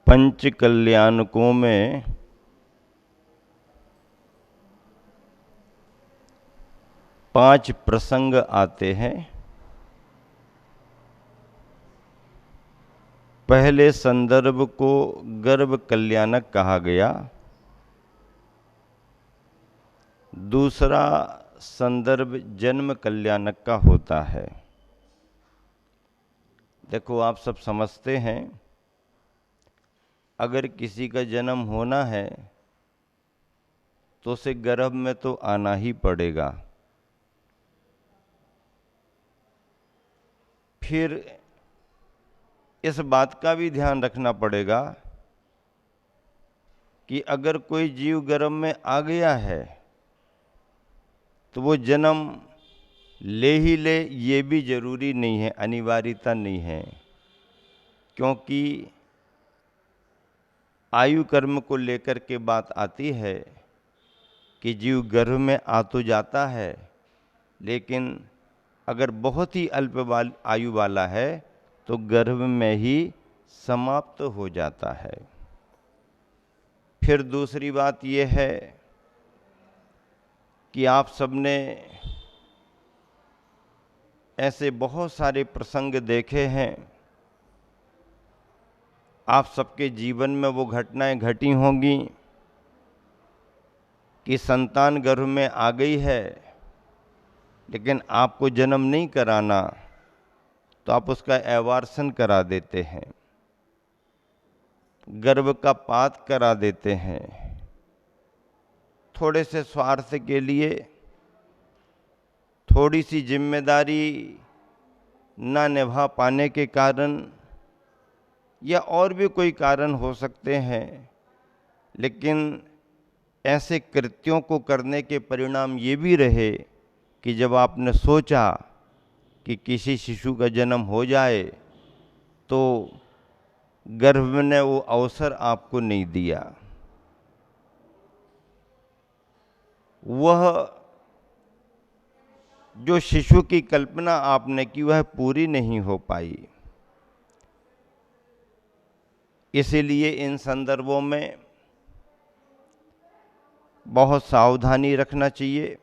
पंच कल्याणकों में पांच प्रसंग आते हैं। पहले संदर्भ को गर्भ कल्याणक कहा गया। दूसरा संदर्भ जन्म कल्याणक का होता है। देखो, आप सब समझते हैं, अगर किसी का जन्म होना है तो उसे गर्भ में तो आना ही पड़ेगा। फिर इस बात का भी ध्यान रखना पड़ेगा कि अगर कोई जीव गर्भ में आ गया है तो वो जन्म ले ही ले, ये भी जरूरी नहीं है, अनिवार्यता नहीं है। क्योंकि आयु कर्म को लेकर के बात आती है कि जीव गर्भ में आ तो जाता है, लेकिन अगर बहुत ही अल्प आयु वाला है तो गर्भ में ही समाप्त हो जाता है। फिर दूसरी बात यह है कि आप सबने ऐसे बहुत सारे प्रसंग देखे हैं, आप सबके जीवन में वो घटनाएं घटी होंगी कि संतान गर्भ में आ गई है लेकिन आपको जन्म नहीं कराना, तो आप उसका एवार्सन करा देते हैं, गर्भ का पात करा देते हैं। थोड़े से स्वार्थ के लिए, थोड़ी सी जिम्मेदारी ना निभा पाने के कारण, या और भी कोई कारण हो सकते हैं, लेकिन ऐसे कृत्यों को करने के परिणाम ये भी रहे कि जब आपने सोचा कि किसी शिशु का जन्म हो जाए तो गर्भ ने वो अवसर आपको नहीं दिया। वह जो शिशु की कल्पना आपने की वह पूरी नहीं हो पाई। इसीलिए इन संदर्भों में बहुत सावधानी रखना चाहिए।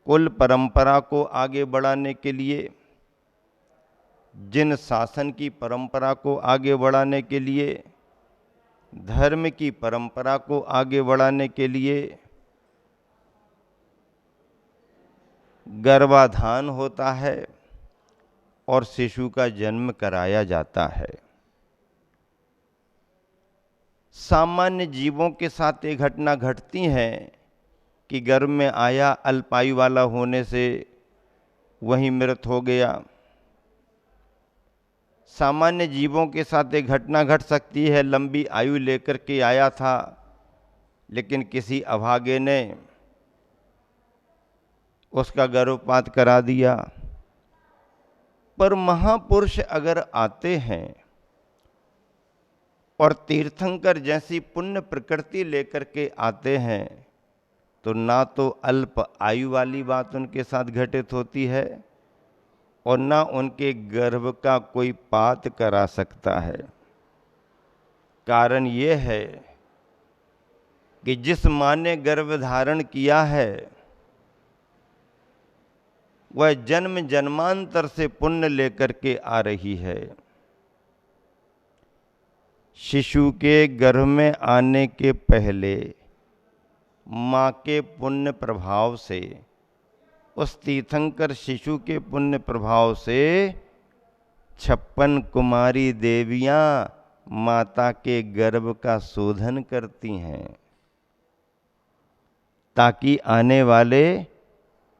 कुल परंपरा को आगे बढ़ाने के लिए, जिन शासन की परंपरा को आगे बढ़ाने के लिए, धर्म की परंपरा को आगे बढ़ाने के लिए गर्भाधान होता है और शिशु का जन्म कराया जाता है। सामान्य जीवों के साथ ये घटना घटती है कि गर्भ में आया, अल्पायु वाला होने से वहीं मृत हो गया। सामान्य जीवों के साथ एक घटना घट सकती है, लंबी आयु लेकर के आया था लेकिन किसी अभागे ने उसका गर्भपात करा दिया। पर महापुरुष अगर आते हैं और तीर्थंकर जैसी पुण्य प्रकृति लेकर के आते हैं तो ना तो अल्प आयु वाली बात उनके साथ घटित होती है और ना उनके गर्भ का कोई पात करा सकता है। कारण ये है कि जिस मां ने गर्भ धारण किया है वह जन्म जन्मांतर से पुण्य लेकर के आ रही है। शिशु के गर्भ में आने के पहले मां के पुण्य प्रभाव से, उस तीर्थंकर शिशु के पुण्य प्रभाव से 56 कुमारी देवियां माता के गर्भ का शोधन करती हैं ताकि आने वाले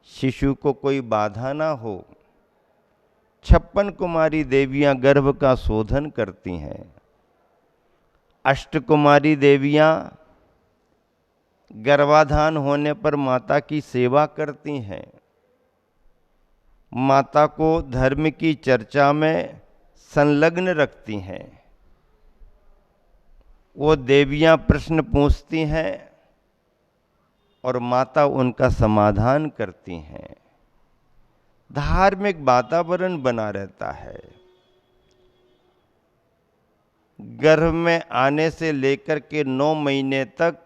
शिशु को कोई बाधा ना हो। 56 कुमारी देवियां गर्भ का शोधन करती हैं। अष्टकुमारी देवियां गर्भाधान होने पर माता की सेवा करती हैं, माता को धर्म की चर्चा में संलग्न रखती हैं। वो देवियां प्रश्न पूछती हैं और माता उनका समाधान करती हैं। धार्मिक वातावरण बना रहता है। गर्भ में आने से लेकर के 9 महीने तक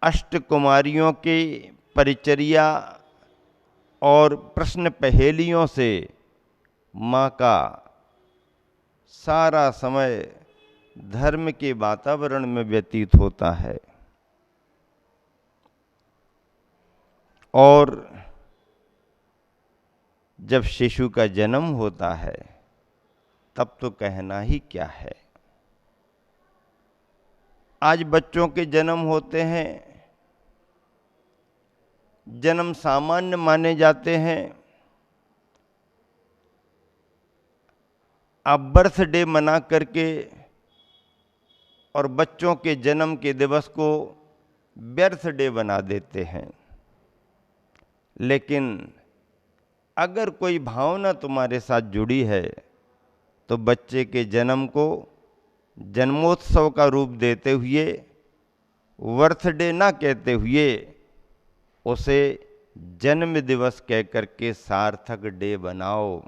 अष्टकुमारियों की परिचर्या और प्रश्न पहेलियों से माँ का सारा समय धर्म के वातावरण में व्यतीत होता है। और जब शिशु का जन्म होता है तब तो कहना ही क्या है। आज बच्चों के जन्म होते हैं, जन्म सामान्य माने जाते हैं। आप बर्थडे मना करके और बच्चों के जन्म के दिवस को बर्थडे बना देते हैं। लेकिन अगर कोई भावना तुम्हारे साथ जुड़ी है तो बच्चे के जन्म को जन्मोत्सव का रूप देते हुए, बर्थडे ना कहते हुए, उसे जन्म दिवस कह करके सार्थक डे बनाओ।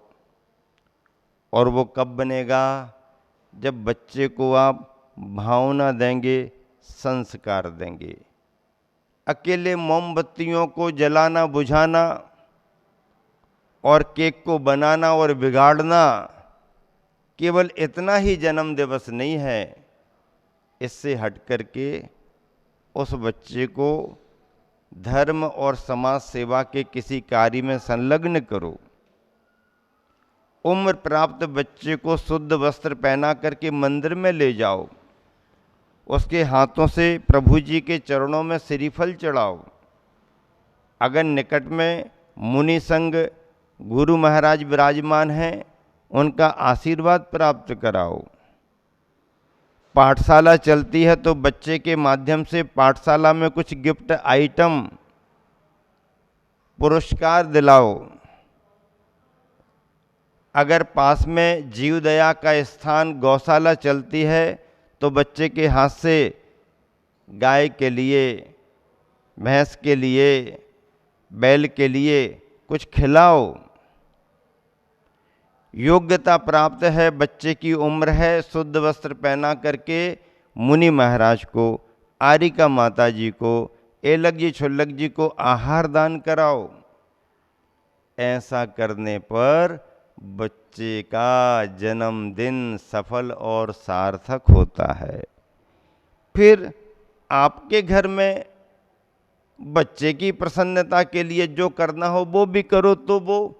और वो कब बनेगा? जब बच्चे को आप भावना देंगे, संस्कार देंगे। अकेले मोमबत्तियों को जलाना बुझाना और केक को बनाना और बिगाड़ना केवल इतना ही जन्म दिवस नहीं है। इससे हट करके उस बच्चे को धर्म और समाज सेवा के किसी कार्य में संलग्न करो। उम्र प्राप्त बच्चे को शुद्ध वस्त्र पहना करके मंदिर में ले जाओ, उसके हाथों से प्रभु जी के चरणों में श्रीफल चढ़ाओ। अगर निकट में मुनि संग गुरु महाराज विराजमान हैं, उनका आशीर्वाद प्राप्त कराओ। पाठशाला चलती है तो बच्चे के माध्यम से पाठशाला में कुछ गिफ्ट आइटम, पुरस्कार दिलाओ। अगर पास में जीव दया का स्थान गौशाला चलती है तो बच्चे के हाथ से गाय के लिए, भैंस के लिए, बैल के लिए कुछ खिलाओ। योग्यता प्राप्त है, बच्चे की उम्र है, शुद्ध वस्त्र पहना करके मुनि महाराज को, आरिका माता जी को, एलक जी छुल्लक जी को आहार दान कराओ। ऐसा करने पर बच्चे का जन्मदिन सफल और सार्थक होता है। फिर आपके घर में बच्चे की प्रसन्नता के लिए जो करना हो वो भी करो, तो वो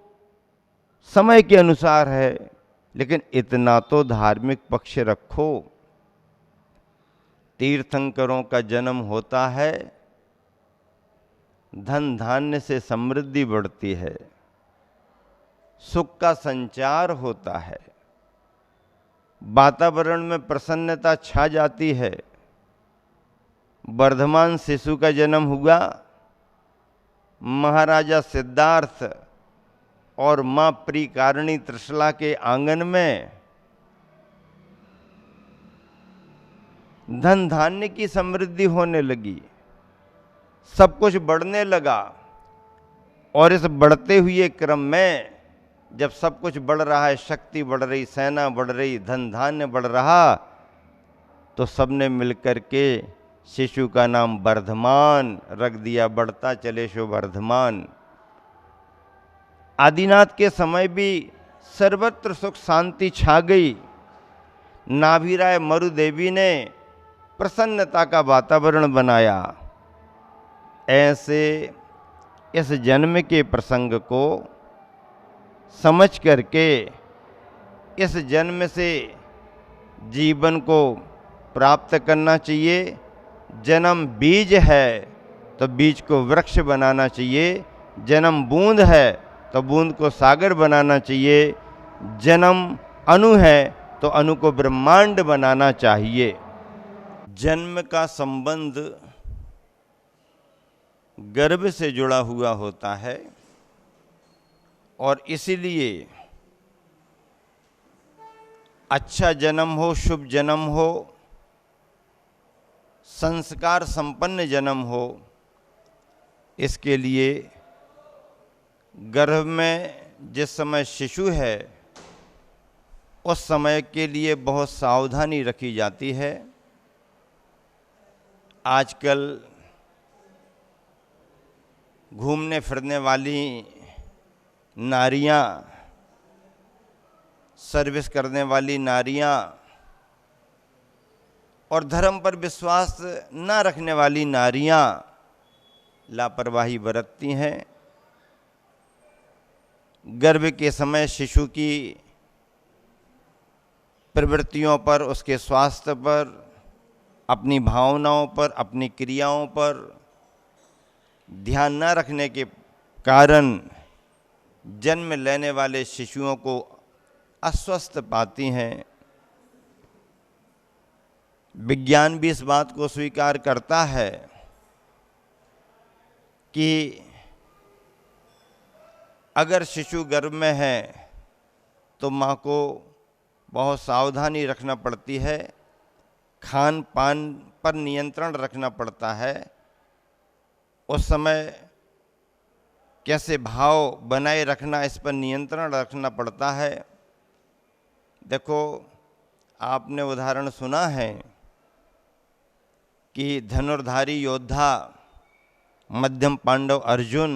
समय के अनुसार है, लेकिन इतना तो धार्मिक पक्ष रखो। तीर्थंकरों का जन्म होता है, धन धान्य से समृद्धि बढ़ती है, सुख का संचार होता है, वातावरण में प्रसन्नता छा जाती है। वर्धमान शिशु का जन्म हुआ, महाराजा सिद्धार्थ और मां प्रिकारिणी त्रिशला के आंगन में धन धान्य की समृद्धि होने लगी, सब कुछ बढ़ने लगा। और इस बढ़ते हुए क्रम में जब सब कुछ बढ़ रहा है, शक्ति बढ़ रही, सेना बढ़ रही, धन धान्य बढ़ रहा, तो सबने मिलकर के शिशु का नाम वर्धमान रख दिया। बढ़ता चले शो वर्धमान। आदिनाथ के समय भी सर्वत्र सुख शांति छा गई। नाभिराय मरुदेवी ने प्रसन्नता का वातावरण बनाया। ऐसे इस जन्म के प्रसंग को समझ करके इस जन्म से जीवन को प्राप्त करना चाहिए। जन्म बीज है तो बीज को वृक्ष बनाना चाहिए, जन्म बूंद है तो बूंद को सागर बनाना चाहिए, जन्म अणु है तो अणु को ब्रह्मांड बनाना चाहिए। जन्म का संबंध गर्भ से जुड़ा हुआ होता है और इसीलिए अच्छा जन्म हो, शुभ जन्म हो, संस्कार संपन्न जन्म हो, इसके लिए गर्भ में जिस समय शिशु है उस समय के लिए बहुत सावधानी रखी जाती है। आजकल घूमने फिरने वाली नारियां, सर्विस करने वाली नारियां और धर्म पर विश्वास न रखने वाली नारियां लापरवाही बरतती हैं। गर्भ के समय शिशु की प्रवृत्तियों पर, उसके स्वास्थ्य पर, अपनी भावनाओं पर, अपनी क्रियाओं पर ध्यान न रखने के कारण जन्म लेने वाले शिशुओं को अस्वस्थ पाती हैं। विज्ञान भी इस बात को स्वीकार करता है कि अगर शिशु गर्भ में है तो माँ को बहुत सावधानी रखना पड़ती है, खान पान पर नियंत्रण रखना पड़ता है, उस समय कैसे भाव बनाए रखना, इस पर नियंत्रण रखना पड़ता है। देखो, आपने उदाहरण सुना है कि धनुर्धारी योद्धा मध्यम पांडव अर्जुन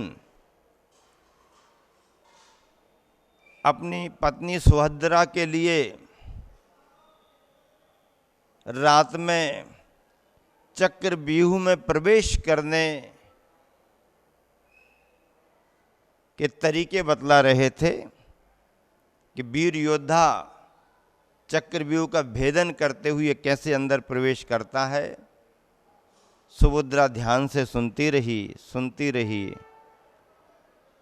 अपनी पत्नी सुभद्रा के लिए रात में चक्रव्यूह में प्रवेश करने के तरीके बतला रहे थे कि वीर योद्धा चक्रव्यूह का भेदन करते हुए कैसे अंदर प्रवेश करता है। सुभद्रा ध्यान से सुनती रही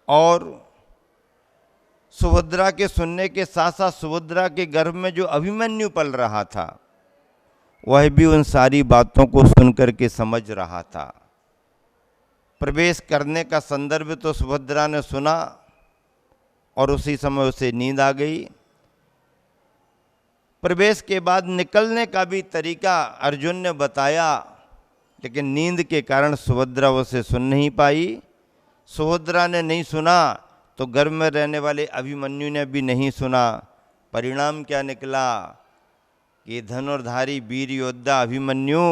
और सुभद्रा के सुनने के साथ साथ सुभद्रा के गर्भ में जो अभिमन्यु पल रहा था वह भी उन सारी बातों को सुनकर के समझ रहा था। प्रवेश करने का संदर्भ तो सुभद्रा ने सुना और उसी समय उसे नींद आ गई। प्रवेश के बाद निकलने का भी तरीका अर्जुन ने बताया, लेकिन नींद के कारण सुभद्रा उसे सुन नहीं पाई। सुभद्रा ने नहीं सुना तो गर्भ में रहने वाले अभिमन्यु ने भी नहीं सुना। परिणाम क्या निकला कि धनुर्धारी वीर योद्धा अभिमन्यु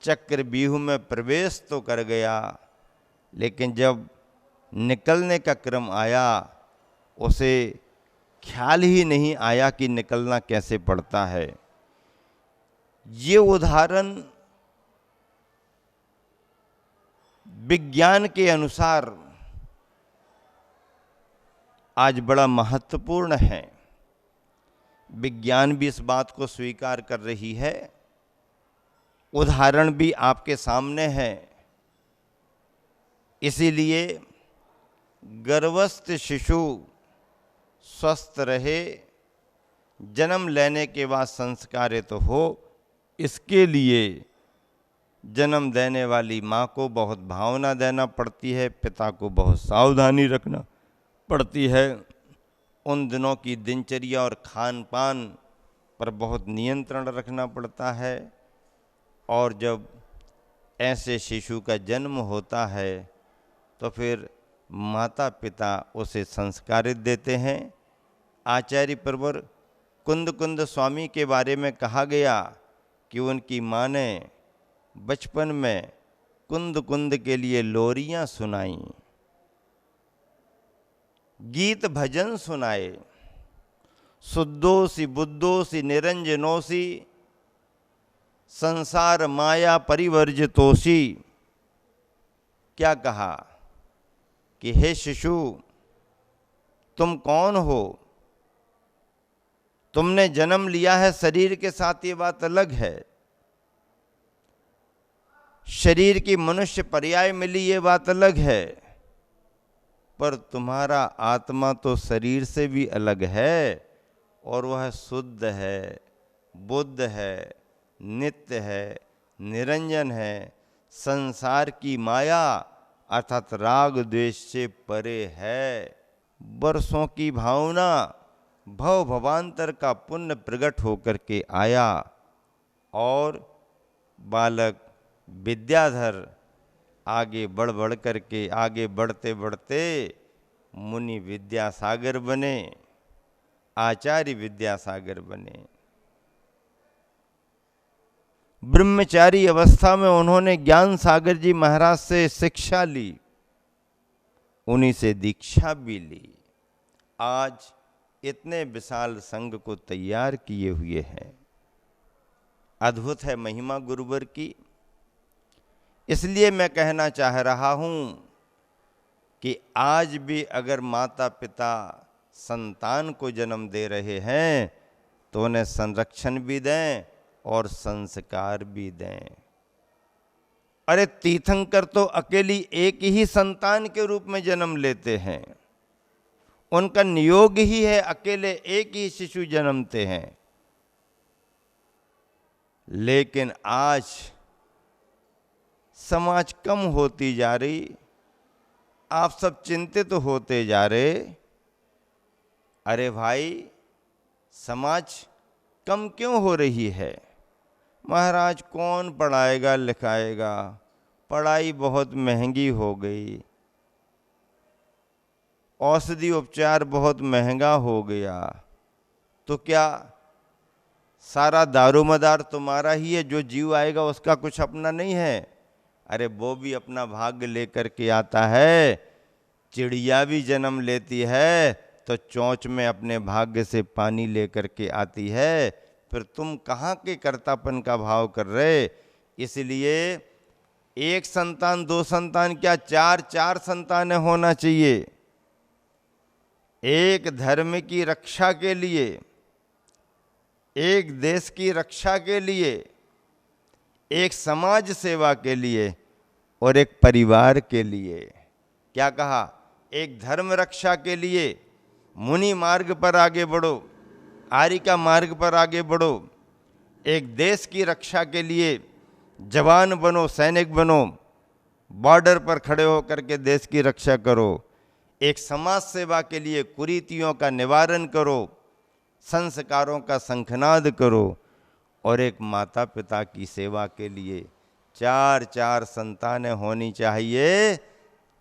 चक्रव्यूह में प्रवेश तो कर गया, लेकिन जब निकलने का क्रम आया उसे ख्याल ही नहीं आया कि निकलना कैसे पड़ता है। ये उदाहरण विज्ञान के अनुसार आज बड़ा महत्वपूर्ण है। विज्ञान भी इस बात को स्वीकार कर रही है, उदाहरण भी आपके सामने है। इसीलिए गर्भस्थ शिशु स्वस्थ रहे, जन्म लेने के बाद संस्कारित हो, इसके लिए जन्म देने वाली माँ को बहुत भावना देना पड़ती है, पिता को बहुत सावधानी रखना पड़ती है। उन दिनों की दिनचर्या और खान पान पर बहुत नियंत्रण रखना पड़ता है। और जब ऐसे शिशु का जन्म होता है तो फिर माता पिता उसे संस्कारित देते हैं। आचार्य प्रवर कुंद कुंद स्वामी के बारे में कहा गया कि उनकी माँ ने बचपन में कुंद कुंद के लिए लोरियां सुनाई, गीत भजन सुनाए। शुद्धोसी बुद्धोसी निरंजनोसी संसार माया परिवर्जितोसी। क्या कहा कि हे शिशु, तुम कौन हो? तुमने जन्म लिया है शरीर के साथ, ये बात अलग है। शरीर की मनुष्य पर्याय मिली, ये बात अलग है, पर तुम्हारा आत्मा तो शरीर से भी अलग है और वह शुद्ध है, बुद्ध है, नित्य है, निरंजन है, संसार की माया अर्थात राग द्वेष से परे है। वर्षों की भावना, भव भवांतर का पुण्य प्रकट होकर के आया और बालक विद्याधर आगे बढ़ करके, आगे बढ़ते बढ़ते मुनि विद्यासागर बने। आचार्य विद्यासागर बने। ब्रह्मचारी अवस्था में उन्होंने ज्ञान सागर जी महाराज से शिक्षा ली, उन्हीं से दीक्षा भी ली। आज इतने विशाल संघ को तैयार किए हुए हैं। अद्भुत है महिमा गुरुवर की। इसलिए मैं कहना चाह रहा हूं कि आज भी अगर माता पिता संतान को जन्म दे रहे हैं तो उन्हें संरक्षण भी दें और संस्कार भी दें। अरे तीर्थंकर तो अकेली एक ही संतान के रूप में जन्म लेते हैं, उनका नियोग ही है अकेले एक ही शिशु जन्मते हैं। लेकिन आज समाज कम होती जा रही, आप सब चिंतित होते जा रहे। अरे भाई, समाज कम क्यों हो रही है? महाराज कौन पढ़ाएगा लिखाएगा, पढ़ाई बहुत महंगी हो गई, औषधि उपचार बहुत महंगा हो गया, तो क्या सारा दारोमदार तुम्हारा ही है? जो जीव आएगा उसका कुछ अपना नहीं है? अरे वो भी अपना भाग्य लेकर के आता है। चिड़िया भी जन्म लेती है तो चोंच में अपने भाग्य से पानी लेकर के आती है। फिर तुम कहाँ के कर्तापन का भाव कर रहे? इसलिए एक संतान, दो संतान क्या, चार चार संतानें होना चाहिए। एक धर्म की रक्षा के लिए, एक देश की रक्षा के लिए, एक समाज सेवा के लिए और एक परिवार के लिए। क्या कहा? एक धर्म रक्षा के लिए मुनि मार्ग पर आगे बढ़ो, आर्य का मार्ग पर आगे बढ़ो। एक देश की रक्षा के लिए जवान बनो, सैनिक बनो, बॉर्डर पर खड़े होकर के देश की रक्षा करो। एक समाज सेवा के लिए कुरीतियों का निवारण करो, संस्कारों का शंखनाद करो। और एक माता पिता की सेवा के लिए चार चार संतानें होनी चाहिए।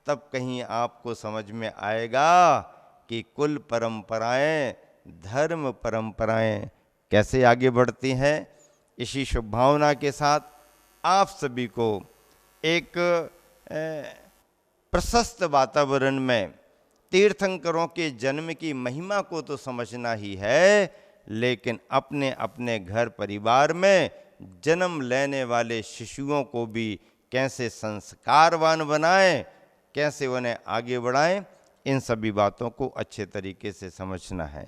तब कहीं आपको समझ में आएगा कि कुल परंपराएं, धर्म परंपराएं कैसे आगे बढ़ती हैं। इसी शुभ भावना के साथ आप सभी को एक प्रशस्त वातावरण में तीर्थंकरों के जन्म की महिमा को तो समझना ही है, लेकिन अपने अपने घर परिवार में जन्म लेने वाले शिशुओं को भी कैसे संस्कारवान बनाएं, कैसे उन्हें आगे बढ़ाएं, इन सभी बातों को अच्छे तरीके से समझना है।